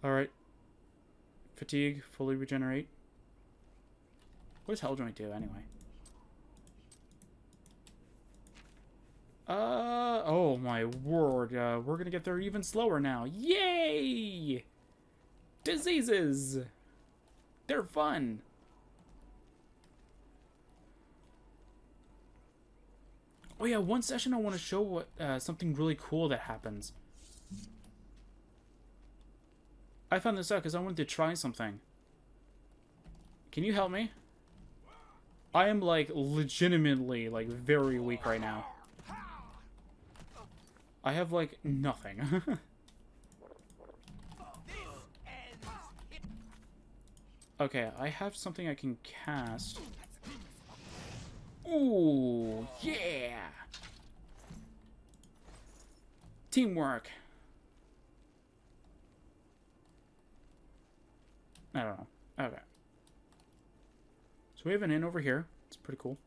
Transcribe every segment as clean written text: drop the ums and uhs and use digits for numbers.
Alright. Fatigue, fully regenerate. What does Hell Joint do, anyway? Oh my word. We're gonna get there even slower now. Yay! Diseases! They're fun! Oh yeah, one session I want to show what something really cool that happens. I found this out because I wanted to try something. Can you help me? I am, like, legitimately, like, very weak right now. I have, like, nothing. Okay, I have something I can cast. Ooh, yeah! Teamwork. I don't know. Okay. So we have an inn over here. It's pretty cool.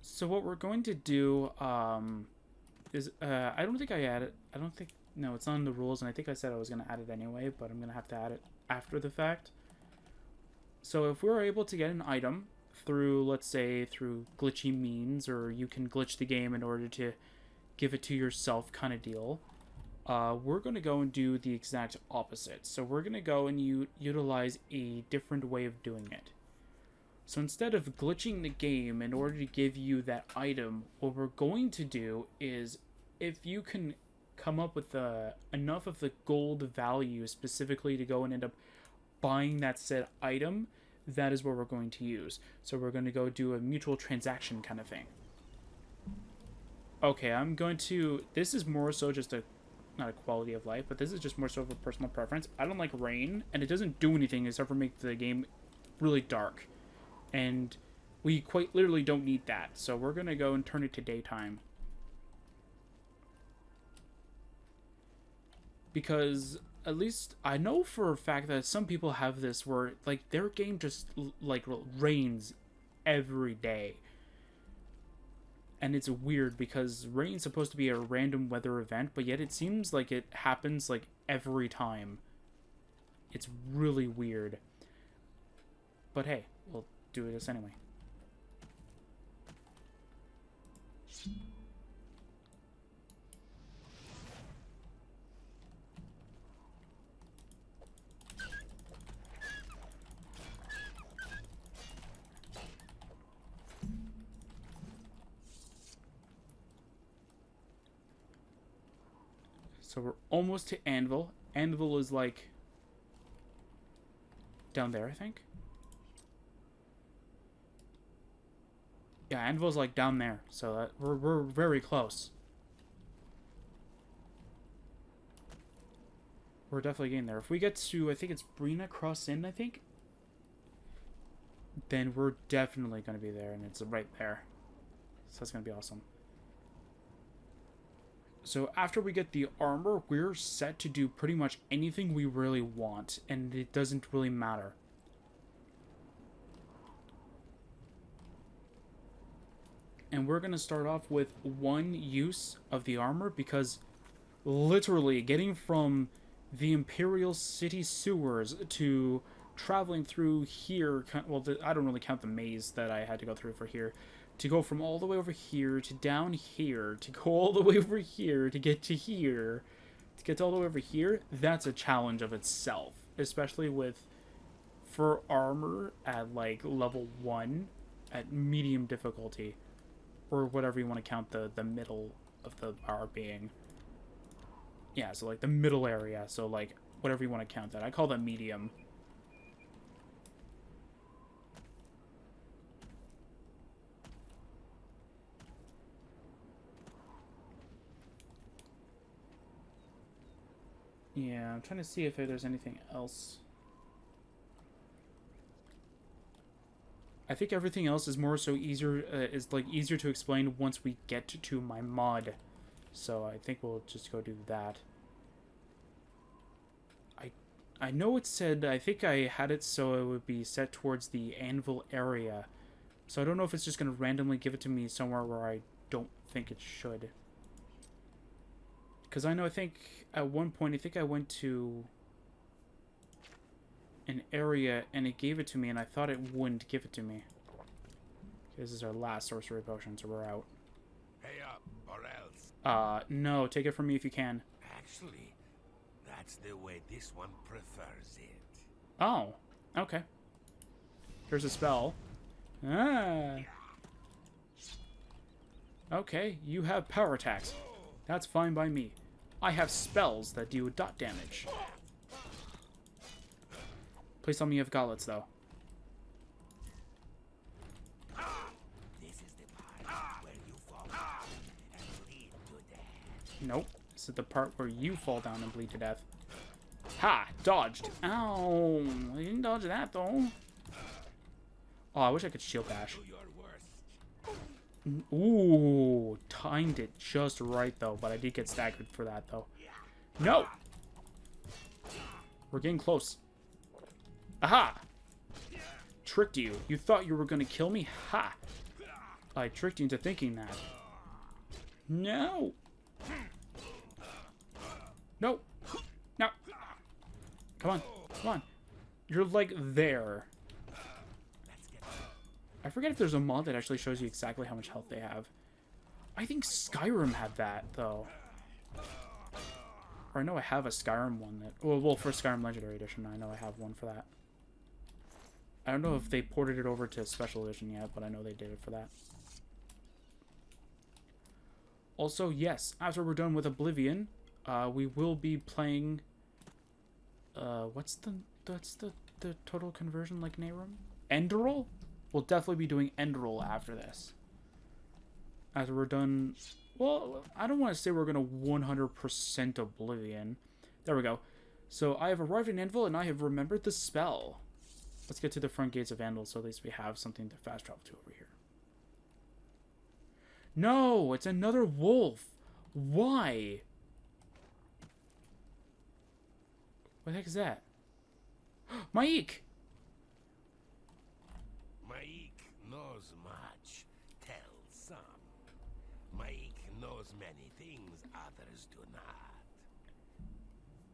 So what we're going to do is I don't think I added. I don't think. No, it's not in the rules, and I think I said I was going to add it anyway, but I'm going to have to add it after the fact. So if we're able to get an item through, let's say, through glitchy means, or you can glitch the game in order to give it to yourself kind of deal, we're going to go and do the exact opposite. So we're going to go and utilize a different way of doing it. So instead of glitching the game in order to give you that item, what we're going to do is, if you can come up with enough of the gold value specifically to go and end up buying that said item, that is what we're going to use. So we're going to go do a mutual transaction kind of thing. Okay, I'm going to... This is more so just a... Not a quality of life, but this is just more so of a personal preference. I don't like rain, and it doesn't do anything except for make the game really dark. And we quite literally don't need that. So we're going to go and turn it to daytime. Because at least I know for a fact that some people have this where, like, their game just, like, rains every day. And it's weird because rain's supposed to be a random weather event, but yet it seems like it happens, like, every time. It's really weird. But hey, we'll do this anyway. So we're almost to Anvil. Anvil is, like, down there, I think. Yeah, Anvil's, like, down there. So that, we're very close. We're definitely getting there. If we get to, I think it's Brina Cross Inn, I think, then we're definitely going to be there, and it's right there. So that's going to be awesome. So after we get the armor, we're set to do pretty much anything we really want, and it doesn't really matter. And we're going to start off with one use of the armor, because literally getting from the Imperial City sewers to traveling through here, well, I don't really count the maze that I had to go through for here, to go from all the way over here to down here, to go all the way over here, to get to here, to get all the way over here, that's a challenge of itself. Especially with, for armor at, like, level 1, at medium difficulty. Or whatever you want to count the middle of the bar being. Yeah, so, like, the middle area, so, like, whatever you want to count that. I call that medium. Yeah, I'm trying to see if there's anything else. I think everything else is more so easier, easier to explain once we get to my mod. So I think we'll just go do that. I know it said, I think I had it so it would be set towards the Anvil area. So I don't know if it's just going to randomly give it to me somewhere where I don't think it should. Because I know, I think at one point, I think I went to an area and it gave it to me, and I thought it wouldn't give it to me. This is our last sorcery potion, so we're out. Pay up, or else. No, take it from me if you can. Actually, that's the way this one prefers it. Oh, okay. Here's a spell. Ah. Okay, you have power attacks. That's fine by me. I have spells that do dot damage. Please tell me you have gauntlets, though. This is the part where you fall and bleed to death. Nope. This is the part where you fall down and bleed to death. Ha! Dodged. Ow! I didn't dodge that, though. Oh, I wish I could shield bash. Do your worst. Ooh, timed it just right, though. But I did get staggered for that, though. No! We're getting close. Aha! Tricked you. You thought you were going to kill me? Ha! I tricked you into thinking that. No! No! No! Come on. Come on. You're like there. I forget if there's a mod that actually shows you exactly how much health they have. I think Skyrim had that, though. Or I know I have a Skyrim one that... Well, for Skyrim Legendary Edition, I know I have one for that. I don't know if they ported it over to Special Edition yet, but I know they did it for that. Also, yes, after we're done with Oblivion, we will be playing... what's the total conversion like Nehrum? Enderal? We'll definitely be doing Enderal after this. After we're done... Well, I don't want to say we're going to 100% Oblivion. There we go. So, I have arrived in Anvil, and I have remembered the spell. Let's get to the front gates of Anvil, so at least we have something to fast travel to over here. No! It's another wolf! Why? What the heck is that? Maik! Maik knows much. Tell some. Maik knows many things others do not.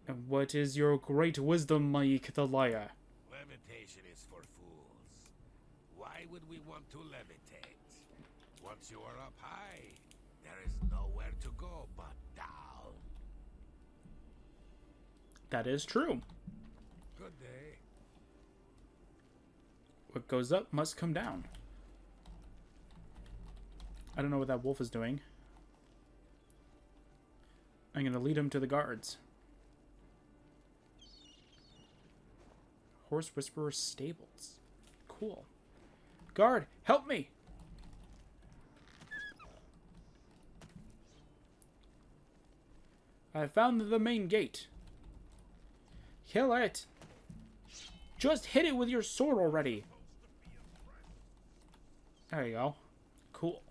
And what is your great wisdom, Maik the liar? Levitation is for fools. Why would we want to levitate? Once you are up high, there is nowhere to go but down. That is true. Good day. What goes up must come down. I don't know what that wolf is doing. I'm going to lead him to the guards. Horse Whisperer Stables. Cool. Guard, help me! I found the main gate. Kill it! Just hit it with your sword already! There you go. Cool.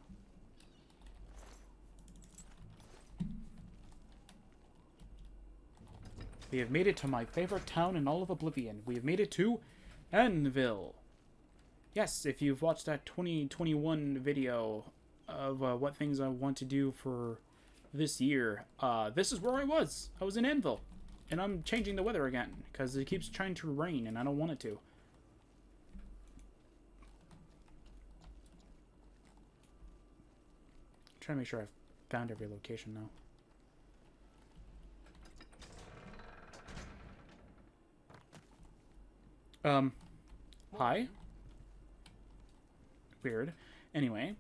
We have made it to my favorite town in all of Oblivion. We have made it to Anvil. Yes, if you've watched that 2021 video of what things I want to do for this year, this is where I was. I was in Anvil. And I'm changing the weather again, because it keeps trying to rain, and I don't want it to. Trying to make sure I've found every location now. Hi. Weird. Anyway. Anyone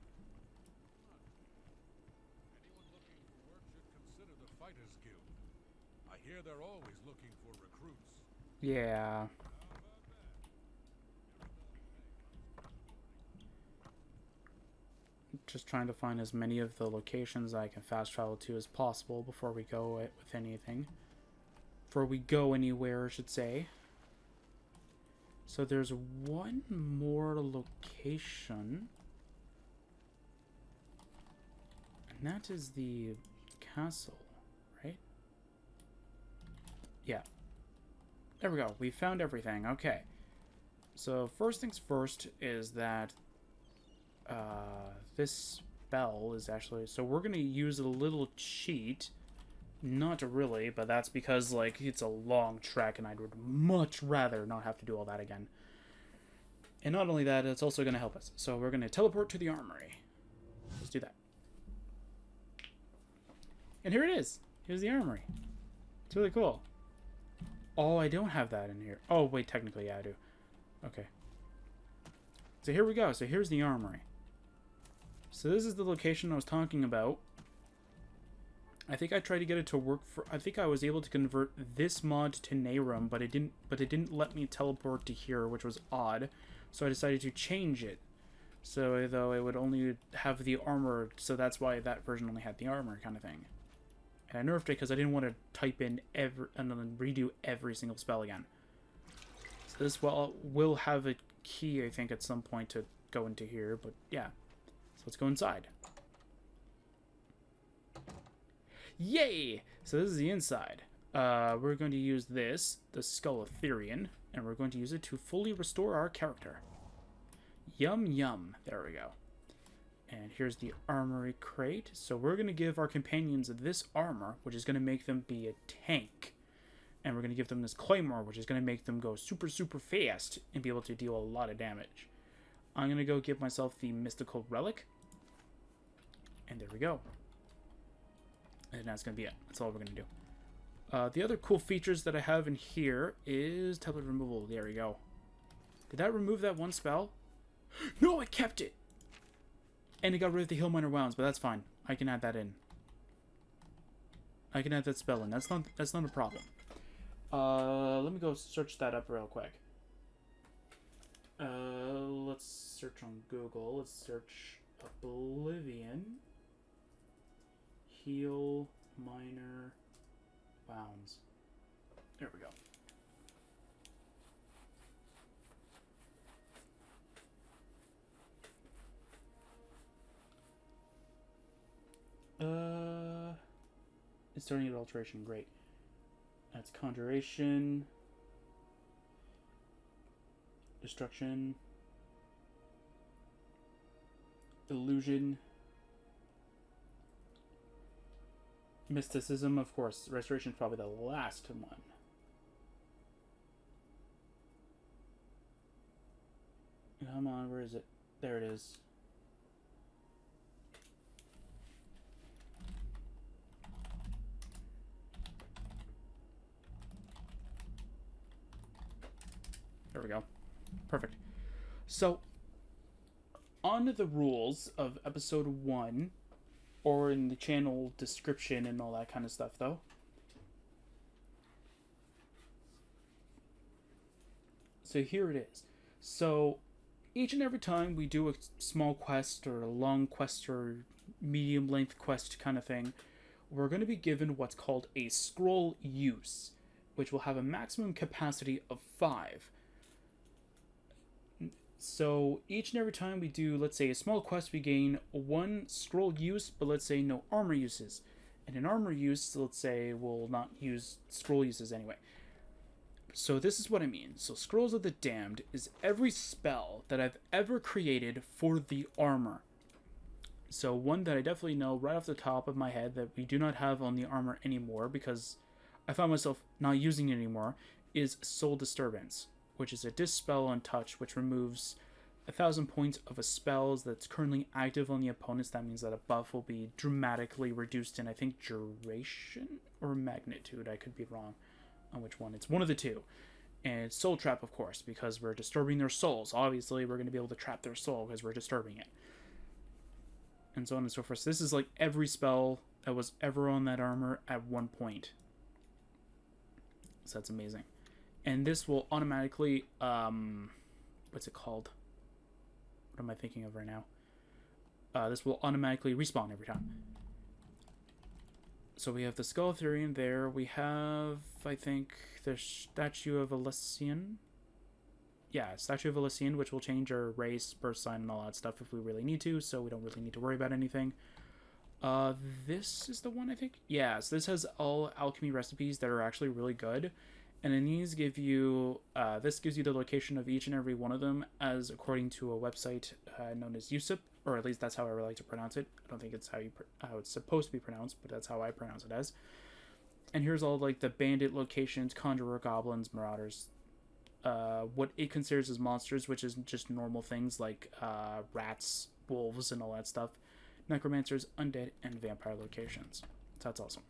looking for work should consider the Fighters Guild. I hear they're always looking for recruits. Yeah. Just trying to find as many of the locations I can fast travel to as possible before we go with anything. Before we go anywhere, I should say. So there's one more location. And that is the castle, right? Yeah. There we go. We found everything. Okay. So first things first is that this spell is actually... So we're going to use a little cheat Not really, but that's because, like, it's a long trek, and I would much rather not have to do all that again. And not only that, it's also going to help us. So we're going to teleport to the armory. Let's do that. And here it is. Here's the armory. It's really cool. Oh, I don't have that in here. Oh, wait, technically, yeah, I do. Okay. So here we go. So here's the armory. So this is the location I was talking about. I think I tried to get it to work for... I think I was able to convert this mod to Nehrum, but it didn't let me teleport to here, which was odd. So I decided to change it. So, though, it would only have the armor, so that's why that version only had the armor kind of thing. And I nerfed it because I didn't want to type in and then redo every single spell again. So this will have a key, I think, at some point to go into here, but yeah. So let's go inside. Yay! So this is the inside. We're going to use this, the Skull of Therion, and we're going to use it to fully restore our character. Yum yum. There we go. And here's the armory crate. So we're going to give our companions this armor, which is going to make them be a tank. And we're going to give them this claymore, which is going to make them go super, super fast and be able to deal a lot of damage. I'm going to go give myself the mystical relic. And there we go. And that's going to be it. That's all we're going to do. The other cool features that I have in here is tablet removal. There we go. Did that remove that one spell? No, it kept it! And it got rid of the Hill Minor Wounds, but that's fine. I can add that in. I can add that spell in. That's not a problem. Let me go search that up real quick. Let's search on Google. Let's search Oblivion. Heal Minor Wounds. There we go. It's starting at alteration. Great. That's conjuration, destruction, illusion, mysticism, of course. Restoration is probably the last one. Come on, where is it? There it is. There we go. Perfect. So, on the rules of episode 1, or in the channel description and all that kind of stuff, though, so here it is. So, each and every time we do a small quest, or a long quest, or medium length quest kind of thing, we're going to be given what's called a scroll use, which will have a maximum capacity of 5. So each and every time we do, let's say, a small quest, we gain 1 scroll use, but let's say no armor uses. And an armor use, let's say, will not use scroll uses anyway. So this is what I mean. So Scrolls of the Damned is every spell that I've ever created for the armor. So one that I definitely know right off the top of my head that we do not have on the armor anymore, because I found myself not using it anymore, is Soul Disturbance, which is a dispel on touch, which removes 1,000 points of a spell that's currently active on the opponents. That means that a buff will be dramatically reduced in, I think, duration or magnitude. I could be wrong on which one. It's one of the two. And it's Soul Trap, of course, because we're disturbing their souls. Obviously, we're going to be able to trap their soul because we're disturbing it. And so on and so forth. So this is like every spell that was ever on that armor at one point. So that's amazing. And this will automatically, what's it called? What am I thinking of right now? This will automatically respawn every time. So we have the Skull of Therion there. We have, I think, the Statue of Elysian. Yeah, Statue of Elysian, which will change our race, birth sign, and all that stuff if we really need to, so we don't really need to worry about anything. This is the one, I think? Yeah, so this has all alchemy recipes that are actually really good. And then these give you, this gives you the location of each and every one of them as according to a website known as USIP, or at least that's how I like to pronounce it. I don't think it's how it's supposed to be pronounced, but that's how I pronounce it as. And here's all like the bandit locations, conjurer, goblins, marauders, what it considers as monsters, which is just normal things like rats, wolves, and all that stuff, necromancers, undead, and vampire locations. So that's awesome.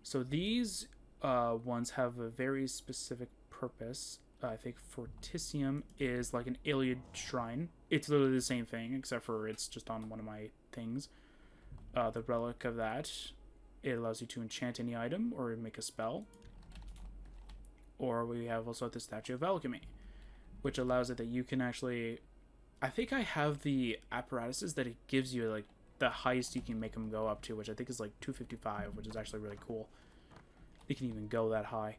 So these ones have a very specific purpose. I think Forticium is like an Iliad shrine. It's literally the same thing, except for it's just on one of my things. The relic of that, it allows you to enchant any item or make a spell. Or we have also the Statue of Alchemy, which allows it that you can actually... I think I have the apparatuses that it gives you, like, the highest you can make them go up to, which I think is like 255, which is actually really cool. You can even go that high.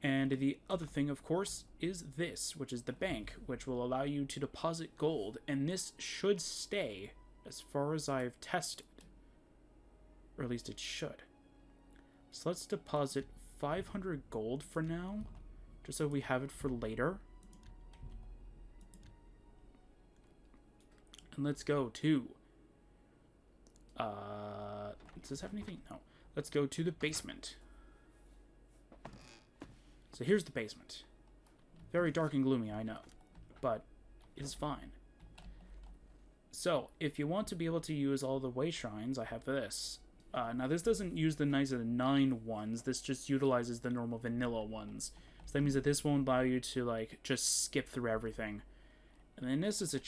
And the other thing, of course, is this, which is the bank, which will allow you to deposit gold. And this should stay, as far as I've tested. Or at least it should. So let's deposit 500 gold for now, just so we have it for later. And let's go to... does this have anything? No. Let's go to the basement. So here's the basement. Very dark and gloomy, I know. But it is fine. So, if you want to be able to use all the way shrines, I have this. Now, this doesn't use the Knights of the Nine ones. This just utilizes the normal vanilla ones. So that means that this won't allow you to, like, just skip through everything. And then this is a